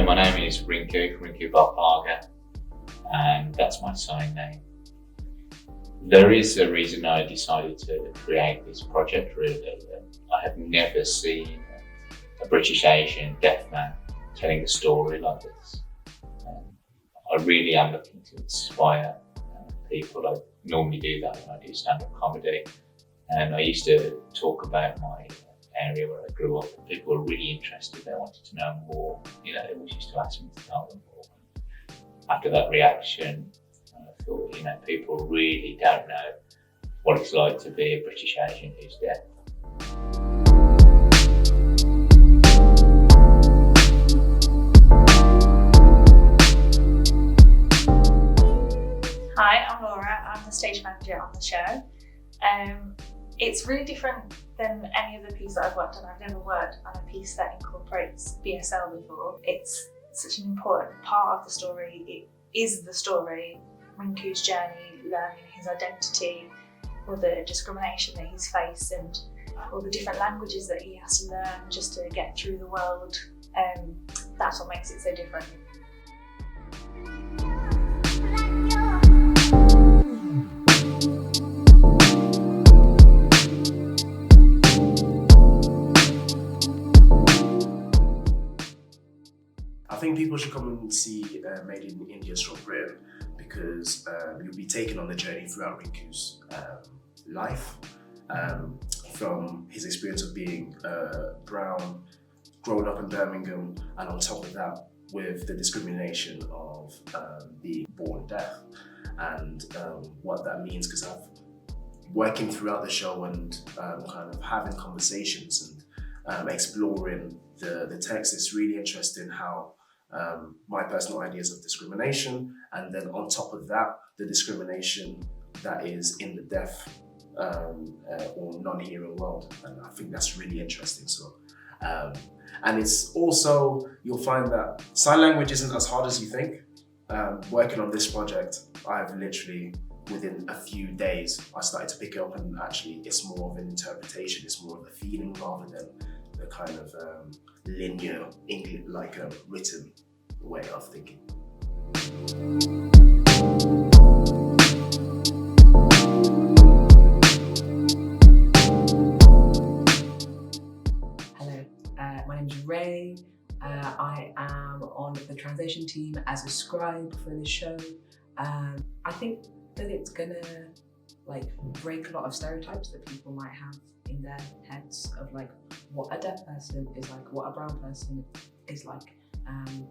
So my name is Rinkoo Barpaga, and that's my sign name. There is a reason I decided to create this project, really. I have never seen a British Asian deaf man telling a story like this. I really am looking to inspire people. I normally do that when I do stand-up comedy. And I used to talk about my area where I grew up, and people were really interested. They wanted to know more. They always used to ask me to tell them more. After that reaction, I thought, people really don't know what it's like to be a British Asian who's deaf. Hi, I'm Laura. I'm the stage manager on the show. It's really different than any other piece that I've worked on. I've never worked on a piece that incorporates BSL before. It's such an important part of the story. It is the story, Rinkoo's journey, learning his identity, all the discrimination that he's faced and all the different languages that he has to learn just to get through the world. That's what makes it so different. I think people should come and see Made in India / Britain because you'll be taken on the journey throughout Rinkoo's life, from his experience of being brown, growing up in Birmingham, and on top of that with the discrimination of being born deaf and what that means, because I've working throughout the show and kind of having conversations and exploring the text. It's really interesting how my personal ideas of discrimination, and then on top of that, the discrimination that is in the deaf or non-hearing world. And I think that's really interesting. So, and it's also, you'll find that sign language isn't as hard as you think. Working on this project, I've literally, within a few days, I started to pick it up, and actually it's more of an interpretation, it's more of a feeling rather than the kind of linear English, like a written way of thinking. Hello, my name is Ray. I am on the translation team as a scribe for the show. I think that it's gonna break a lot of stereotypes that people might have in their heads of what a deaf person is like, what a brown person is like, and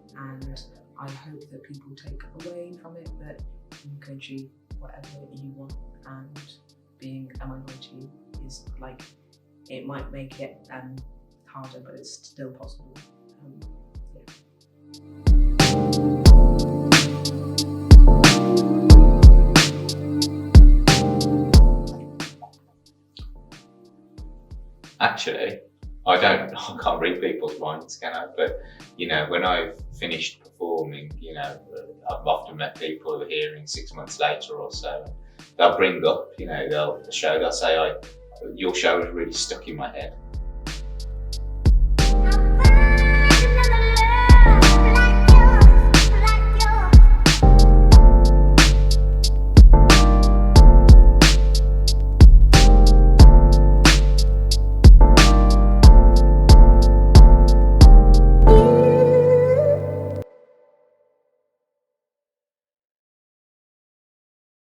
I hope that people take away from it that you can achieve whatever you want, and being a minority is it might make it harder, but it's still possible. Actually, I can't read people's minds, can I? But, when I've finished performing, I've often met people who are hearing 6 months later or so. They'll bring up, they'll say, your show is really stuck in my head.